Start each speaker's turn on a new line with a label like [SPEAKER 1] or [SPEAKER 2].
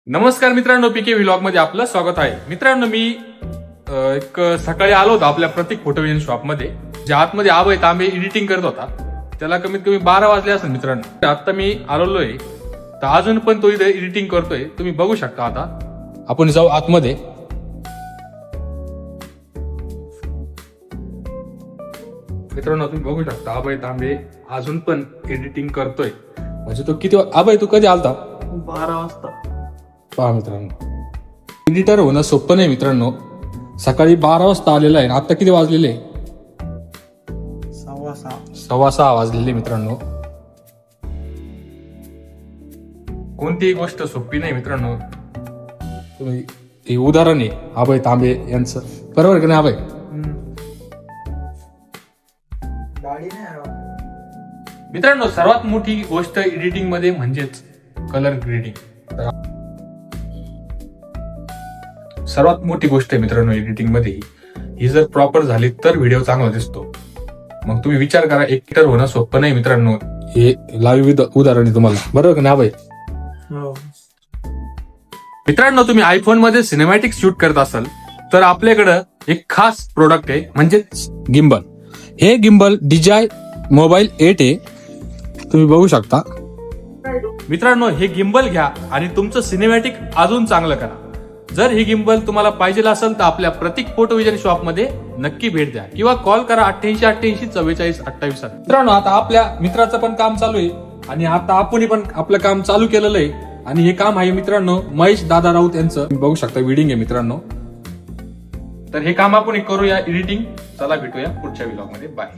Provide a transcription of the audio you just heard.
[SPEAKER 1] नमस्कार मित्रांनो, पीके व्लॉग मध्ये आपलं स्वागत आहे. मित्रांनो, मी एक सकाळी आलो होतो आपल्या प्रतीक फोटो विजन शॉप मध्ये, ज्या आतमध्ये अभय तांबे एडिटिंग करत होता. त्याला कमीत कमी 12 वाजले असेल मित्रांनो. आता मी आलोय तर अजून पण तो इथे एडिटिंग करतोय. तुम्ही बघू शकता. आता आपण जाऊ आतमध्ये. मित्रांनो, तुम्ही बघू शकता अभय तांबे अजून पण एडिटिंग करतोय. म्हणजे तो किती अभय तू कधी आलता?
[SPEAKER 2] 12 वाजता.
[SPEAKER 1] पहा मित्रांनो, एडिटर होणं सोपं नाही मित्रांनो. सकाळी 12 वाजता आलेला आहे. आता किती वाजलेले? 6:15 वाजलेले मित्रांनो. कोणतीही गोष्ट सोपी नाही मित्रांनो. तुम्ही हे उदाहरण आहे अभय तांबे यांचं, बरोबर की नाही अभय? मित्रांनो, सर्वात मोठी गोष्ट एडिटिंग मध्ये म्हणजेच कलर ग्रेडिंग. सर्वात मोठी गोष्ट आहे मित्रांनो एडिटिंग मध्ये. ही जर प्रॉपर झाली तर व्हिडिओ चांगला दिसतो. मग तुम्ही विचार करा, एडिटर होणं सोपं नाही मित्रांनो. हे लाईव्ह उदाहरण आहे तुम्हाला, बरोबर का नाही अभय? मित्रांनो, तुम्ही आयफोन मध्ये सिनेमॅटिक शूट करत असाल तर आपल्याकडं एक खास प्रोडक्ट आहे, म्हणजे गिम्बल. हे गिम्बल DJI मोबाईल 8 आहे. तुम्ही बघू शकता मित्रांनो. हे गिम्बल घ्या आणि तुमचं सिनेमॅटिक अजून चांगलं करा. जर हे गिम्बल तुम्हाला पाहिजे असेल तर आपल्या प्रतीक फोटो विजन शॉप मध्ये नक्की भेट द्या किंवा कॉल करा 8888 44 28. मित्रांनो, आता आपल्या मित्राचं पण काम चालू आहे आणि आता आपण पण आपलं काम चालू केलेलं आहे. आणि हे काम आहे मित्रांनो महेश दादा राऊत यांचं. तुम्ही बघू शकता विडिंग आहे मित्रांनो. तर हे काम आपण करूया एडिटिंग. चला भेटूया पुढच्या व्लॉग मध्ये. बाय.